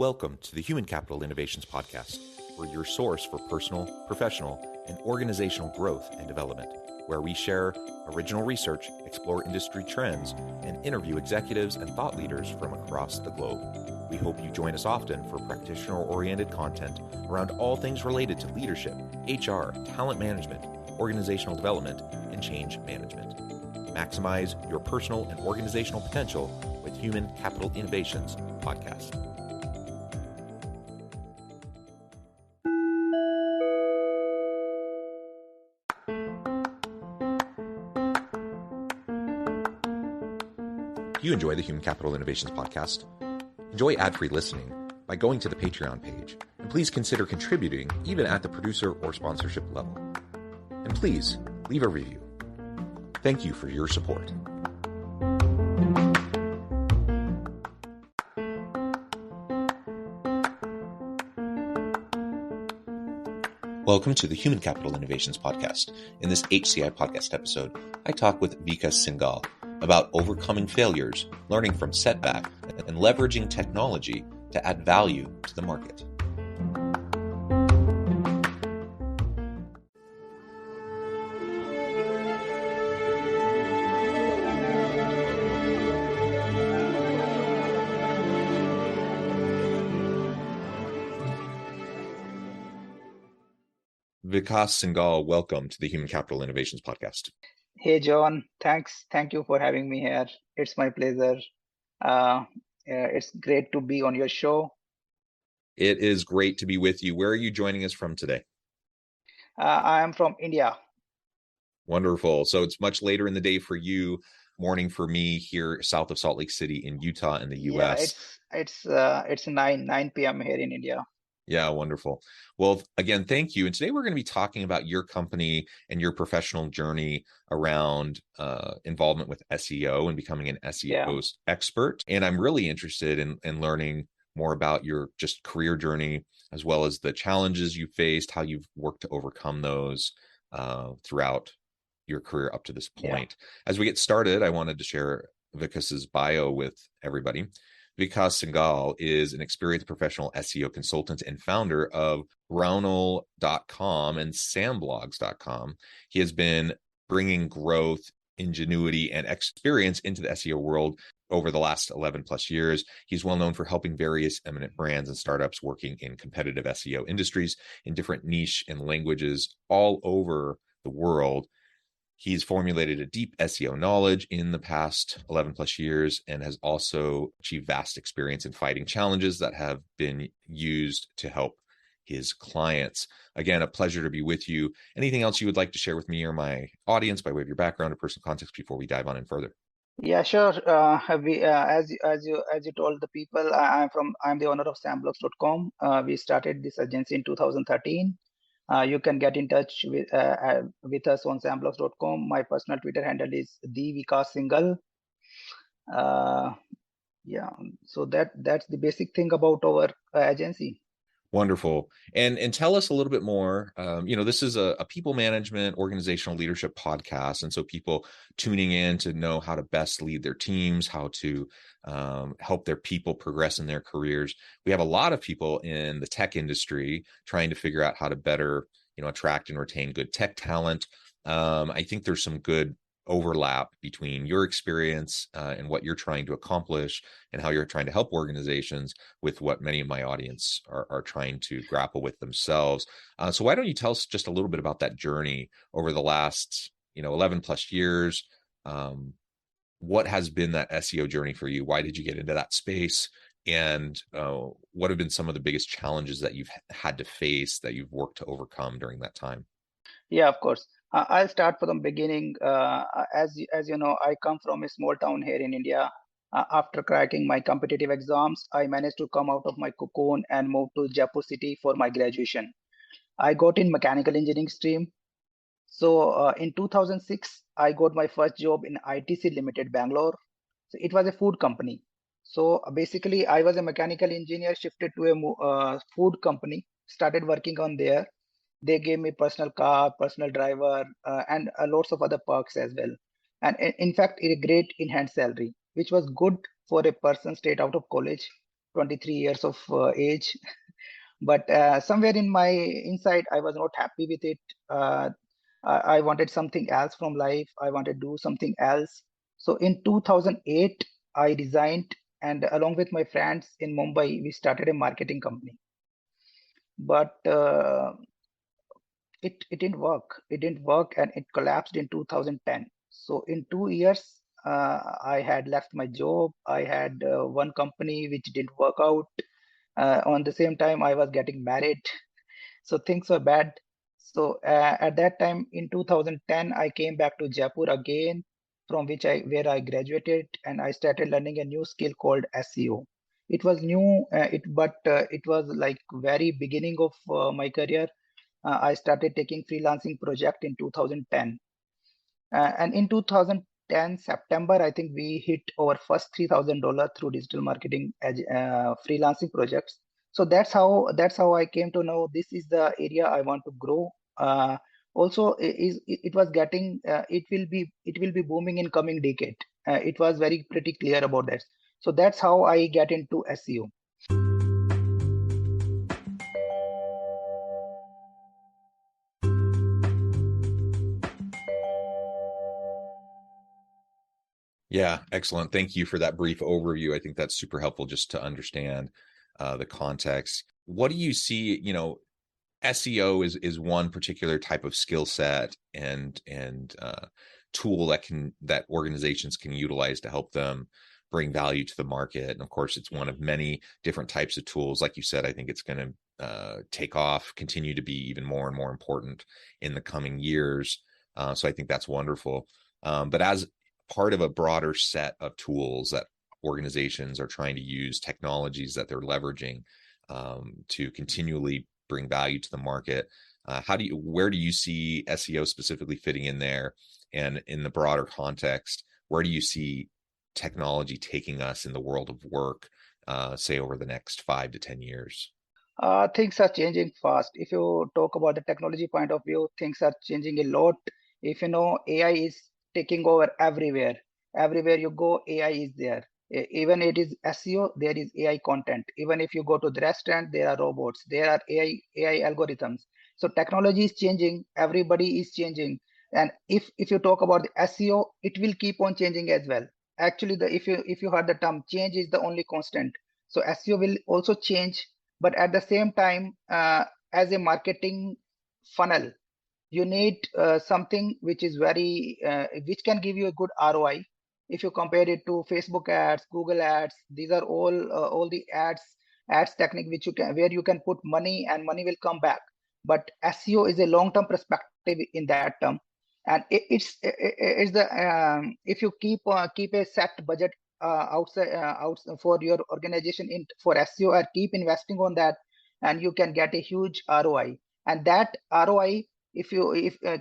Welcome to the Human Capital Innovations Podcast. We're your source for personal, professional, and organizational growth and development, where we share original research, explore industry trends, and interview executives and thought leaders from across the globe. We hope you join us often for practitioner-oriented content around all things related to leadership, HR, talent management, organizational development, and change management. Maximize your personal and organizational potential with Human Capital Innovations Podcast. If you enjoy the Human Capital Innovations Podcast, enjoy ad-free listening by going to the Patreon page, and please consider contributing even at the producer or sponsorship level. And please leave a review. Thank you for your support. Welcome to the Human Capital Innovations Podcast. In this HCI Podcast episode, I talk with Vikas Singal about overcoming failures, learning from setbacks, and leveraging technology to add value to the market. Vikas Singal, welcome to the Human Capital Innovations Podcast. Hey, John. Thanks. Thank you for having me here. It's my pleasure. It's great to be on your show. It is great to be with you. Where are you joining us from today? I am from India. Wonderful. So it's much later in the day for you, morning for me here south of Salt Lake City in Utah in the U.S. Yeah, it's 9 p.m. here in India. Yeah, wonderful. Well, again, thank you. And today we're going to be talking about your company and your professional journey around involvement with SEO and becoming an SEO expert. And I'm really interested in learning more about your just career journey, as well as the challenges you faced, how you've worked to overcome those throughout your career up to this point. As we get started, I wanted to share Vikas's bio with everybody. Vikas Singal is an experienced professional SEO consultant and founder of Brownell.com and Samblogs.com. He has been bringing growth, ingenuity, and experience into the SEO world over the last 11 plus years. He's well known for helping various eminent brands and startups working in competitive SEO industries in different niche and languages all over the world. He's formulated a deep SEO knowledge in the past 11 plus years and has also achieved vast experience in fighting challenges that have been used to help his clients. Again, a pleasure to be with you. Anything else you would like to share with me or my audience by way of your background or personal context before we dive on in further? Yeah, sure. As you told the people, I'm the owner of Samblogs.com. We started this agency in 2013. You can get in touch with us on Samblogs.com. My personal Twitter handle is the Vikas Singal. So that's the basic thing about our agency. Wonderful. And tell us a little bit more. This is a people management, organizational leadership podcast. And so people tuning in to know how to best lead their teams, how to help their people progress in their careers. We have a lot of people in the tech industry trying to figure out how to better, attract and retain good tech talent. I think there's some good overlap between your experience and what you're trying to accomplish and how you're trying to help organizations with what many of my audience are trying to grapple with themselves. So why don't you tell us just a little bit about that journey over the last, 11 plus years? What has been that SEO journey for you? Why did you get into that space? And what have been some of the biggest challenges that you've had to face that you've worked to overcome during that time? Yeah, of course. I'll start from the beginning. As you know, I come from a small town here in India. After cracking my competitive exams, I managed to come out of my cocoon and move to Jaipur city for my graduation. I got in mechanical engineering stream. So in 2006, I got my first job in ITC Limited, Bangalore. So it was a food company. So basically, I was a mechanical engineer, shifted to a food company, started working on there. They gave me personal car, personal driver, and lots of other perks as well. And in fact, a great enhanced salary, which was good for a person straight out of college. 23 years of age. But somewhere in my inside, I was not happy with it. I wanted something else from life. I wanted to do something else. So in 2008, I resigned, and along with my friends in Mumbai, we started a marketing company. But it didn't work. It didn't work, and it collapsed in 2010. So in 2 years, I had left my job. I had one company which didn't work out. On the same time, I was getting married, so things were bad. So at that time in 2010, I came back to Jaipur again, from where I graduated, and I started learning a new skill called SEO. It was new, but it was like very beginning of my career. I started taking freelancing project in 2010, and in 2010 September, I think we hit our first $3,000 through digital marketing as freelancing projects. So that's how I came to know this is the area I want to grow. Also, it was getting it will be booming in coming decade. It was very pretty clear about that. So that's how I get into SEO. Yeah, excellent. Thank you for that brief overview. I think that's super helpful just to understand the context. What do you see? SEO is one particular type of skill set and tool that organizations can utilize to help them bring value to the market. And of course, it's one of many different types of tools. Like you said, I think it's going to take off, continue to be even more and more important in the coming years. So I think that's wonderful. But as part of a broader set of tools that organizations are trying to use, technologies that they're leveraging to continually bring value to the market, where do you see SEO specifically fitting in there? And in the broader context, where do you see technology taking us in the world of work, say over the next 5 to 10 years? Things are changing fast. If you talk about the technology point of view, things are changing a lot. If you know, AI is taking over everywhere. Everywhere you go, AI is there. Even it is SEO, there is AI content. Even if you go to the restaurant, there are robots. There are AI algorithms. So technology is changing. Everybody is changing. And if you talk about the SEO, it will keep on changing as well. Actually, if you heard the term, change is the only constant. So SEO will also change, but at the same time, as a marketing funnel, you need something which is which can give you a good ROI. If you compare it to Facebook ads, Google ads, these are all the ads technique where you can put money and money will come back. But SEO is a long-term perspective in that term, and it's the if you keep a set budget outside for your organization for SEO, or keep investing on that, and you can get a huge ROI. And that ROI, if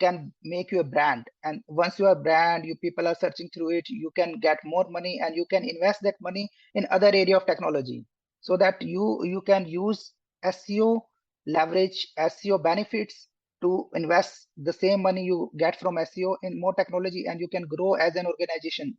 can make you a brand, and once you are a brand, you people are searching through it, you can get more money, and you can invest that money in other area of technology, so that you can use SEO, leverage SEO benefits to invest the same money you get from SEO in more technology, and you can grow as an organization.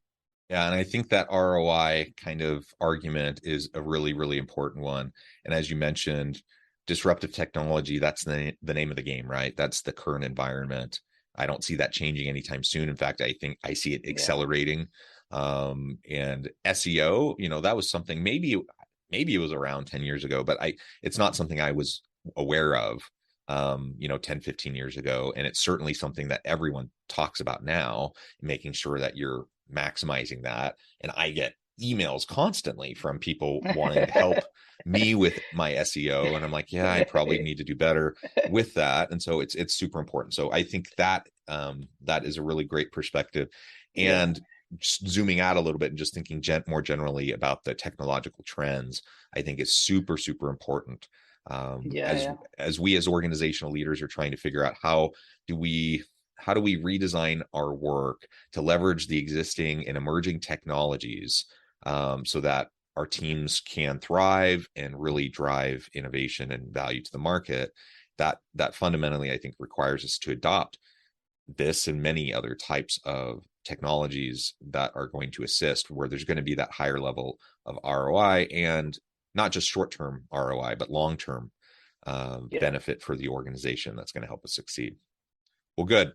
Yeah, and I think that ROI kind of argument is a really, really important one. And as you mentioned, disruptive technology, that's the name of the game, right? That's the current environment. I don't see that changing anytime soon. In fact, I think I see it accelerating. And SEO, that was something maybe it was around 10 years ago, but it's not something I was aware of 10, 15 years ago. And it's certainly something that everyone talks about now, making sure that you're maximizing that. And I get emails constantly from people wanting to help me with my SEO, and I'm like, yeah, I probably need to do better with that. And so it's super important. So I think that that is a really great perspective. And just zooming out a little bit and just thinking more generally about the technological trends, I think is super, super important. As we as organizational leaders are trying to figure out how do we redesign our work to leverage the existing and emerging technologies so that our teams can thrive and really drive innovation and value to the market, that fundamentally, I think, requires us to adopt this and many other types of technologies that are going to assist, where there's going to be that higher level of ROI and not just short-term ROI, but long-term benefit for the organization that's going to help us succeed. Well, good.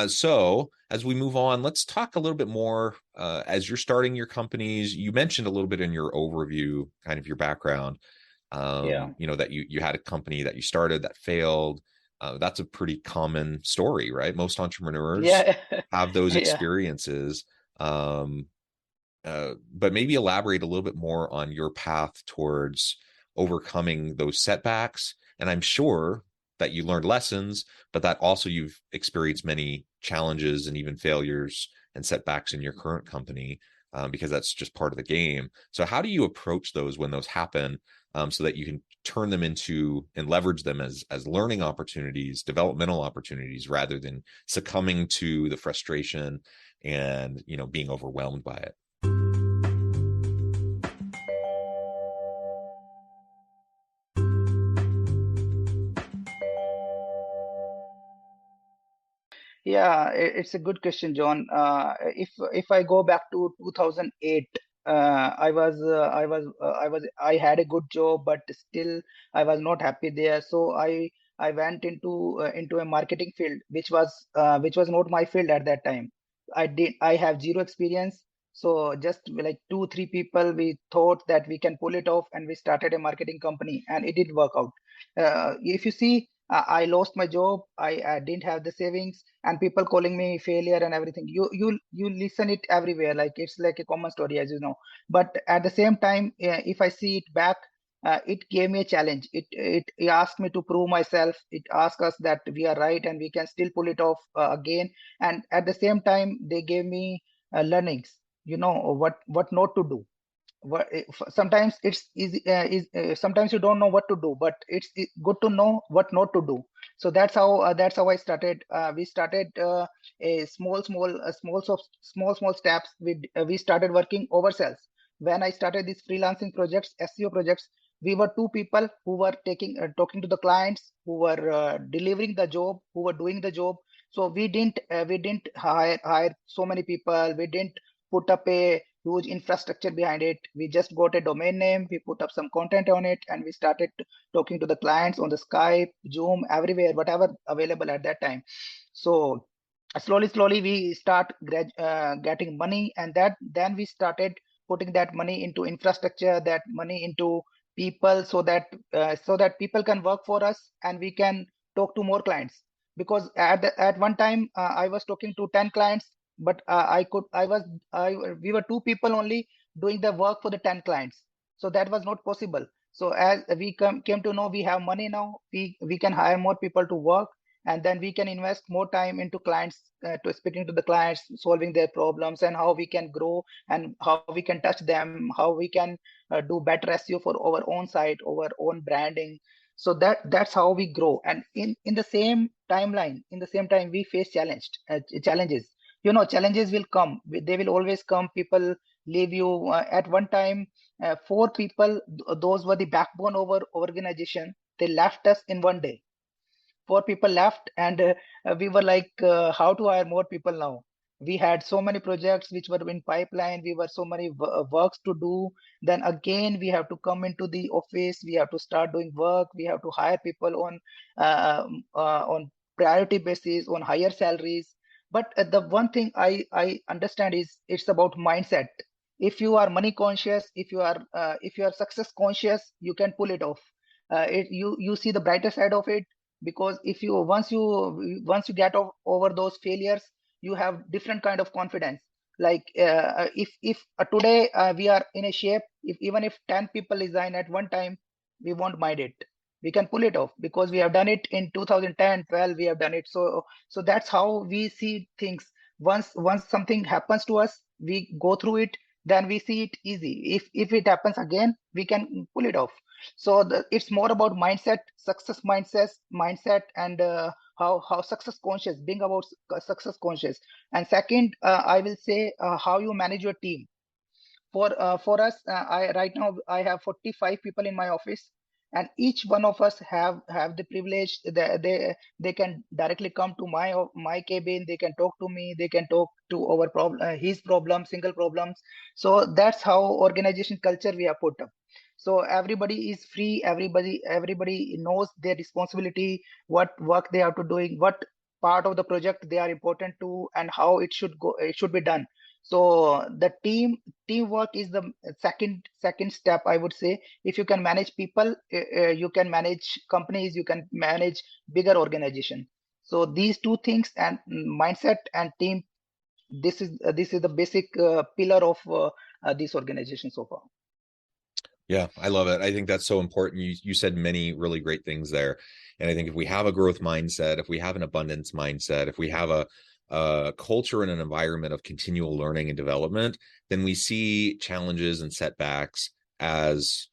So as we move on, let's talk a little bit more as you're starting your companies. You mentioned a little bit in your overview, kind of your background, that you had a company that you started that failed. That's a pretty common story, right? Most entrepreneurs have those experiences. But maybe elaborate a little bit more on your path towards overcoming those setbacks. And I'm sure that you learned lessons, but that also you've experienced many challenges and even failures and setbacks in your current company, because that's just part of the game. So how do you approach those when those happen, so that you can turn them into and leverage them as learning opportunities, developmental opportunities, rather than succumbing to the frustration and, being overwhelmed by it? Yeah, it's a good question, John. If I go back to 2008, I had a good job, but still I was not happy there. So I went into a marketing field, which was not my field at that time. I have zero experience. So just like 2-3 people, we thought that we can pull it off, and we started a marketing company, and it did work out. If you see, I lost my job. I didn't have the savings, and people calling me failure and everything. You listen it everywhere, like it's like a common story, as you know. But at the same time, if I see it back, it gave me a challenge. It asked me to prove myself. It asked us that we are right and we can still pull it off again. And at the same time, they gave me learnings. What not to do. Sometimes it's easy, sometimes you don't know what to do, but it's good to know what not to do. So that's how I started. We started a small steps. We started working ourselves. When I started these freelancing projects, SEO projects, we were 2 people who were talking to the clients, who were delivering the job, who were doing the job. So we didn't hire so many people. We didn't put up a huge infrastructure behind it. We just got a domain name, we put up some content on it, and we started talking to the clients on the Skype, Zoom, everywhere, whatever available at that time. So slowly we start getting money, and then we started putting that money into infrastructure, that money into people, so that people can work for us and we can talk to more clients. Because at one time, I was talking to 10 clients, but we were 2 people only doing the work for the 10 clients. So that was not possible. So as we came to know we have money now, we can hire more people to work, and then we can invest more time into clients, to speaking to the clients, solving their problems, and how we can grow, and how we can touch them, how we can do better SEO for our own site, our own branding. So that's how we grow. And in the same timeline, in the same time, we face challenges. Challenges will come. They will always come. People leave you. At one time, 4 people, those were the backbone of our organization. They left us in one day. 4 people left, and we were like, how to hire more people now? We had so many projects which were in pipeline. We were so many works to do. Then again, we have to come into the office. We have to start doing work. We have to hire people on priority basis, on higher salaries. But the one thing I understand is it's about mindset. If you are money conscious, if you are success conscious, you can pull it off. You see the brighter side of it, because if you once you get over those failures, you have different kind of confidence. Like if today we are in a shape, even if 10 people resign at one time, we won't mind it. We can pull it off because we have done it in 2010, 12. We have done it. So that's how we see things. Once something happens to us, we go through it, then we see it easy. If it happens again, we can pull it off. So it's more about mindset, and how success conscious, being about success conscious. And second, I will say how you manage your team. For us, I right now I have 45 people in my office, and each one of us have the privilege. They can directly come to my cabin. They can talk to me. They can talk to our problem, his problems, single problems. So that's how organization culture we have put up. So everybody is free. Everybody knows their responsibility, what work they have to doing, what part of the project they are important to, and how it should go. It should be done. So the teamwork is the second step, I would say. If you can manage people, you can manage companies, you can manage bigger organization. So these two things, and mindset and team, this is the basic pillar of this organization so far. Yeah, I love it. I think that's so important. You said many really great things there. And I think if we have a growth mindset, if we have an abundance mindset, if we have a culture and an environment of continual learning and development, then we see challenges and setbacks as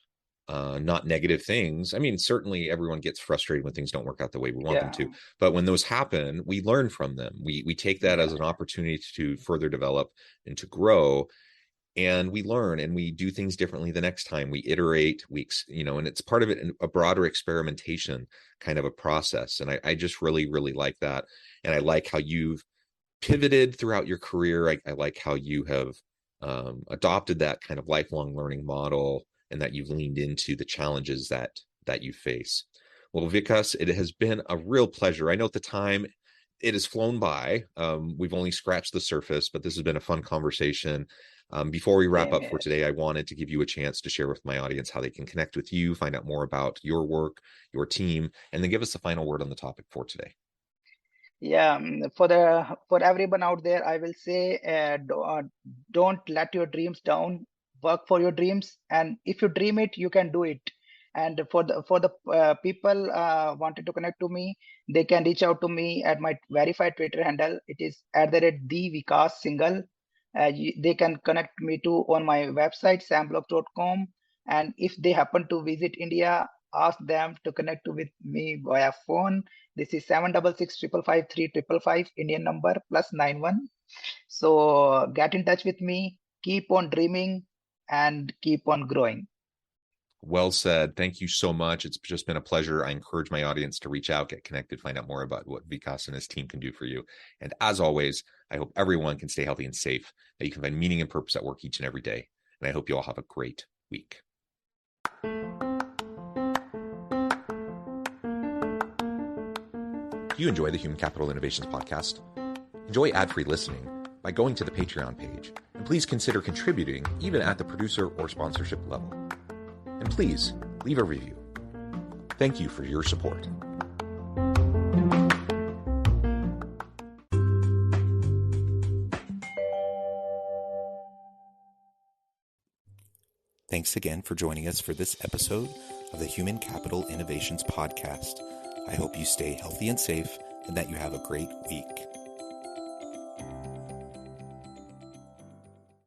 not negative things. I mean, certainly everyone gets frustrated when things don't work out the way we want them to. But when those happen, we learn from them. We take that as an opportunity to further develop and to grow. And we learn and we do things differently the next time. We iterate, and it's part of it, a broader experimentation kind of a process. And I just really, really like that. And I like how you've pivoted throughout your career. I like how you have adopted that kind of lifelong learning model, and that you've leaned into the challenges that you face. Well, Vikas, it has been a real pleasure. I know at the time it has flown by. We've only scratched the surface, but this has been a fun conversation. Before we wrap up for today, I wanted to give you a chance to share with my audience how they can connect with you, find out more about your work, your team, and then give us the final word on the topic for today. Yeah, for everyone out there, I will say, don't let your dreams down. Work for your dreams, and if you dream it, you can do it. And for the people wanted to connect to me, they can reach out to me at my verified Twitter handle. It is @the Vikas Singal. They can connect me to on my website samblock.com, and if they happen to visit India, ask them to connect with me via phone. This is 766-553-555 Indian number +91. So get in touch with me. Keep on dreaming and keep on growing. Well said. Thank you so much. It's just been a pleasure. I encourage my audience to reach out, get connected, find out more about what Vikas and his team can do for you. And as always, I hope everyone can stay healthy and safe, that you can find meaning and purpose at work each and every day. And I hope you all have a great week. Do you enjoy the Human Capital Innovations podcast? Enjoy ad-free listening by going to the Patreon page. And please consider contributing even at the producer or sponsorship level. And please leave a review. Thank you for your support. Thanks again for joining us for this episode of the Human Capital Innovations Podcast. I hope you stay healthy and safe and that you have a great week.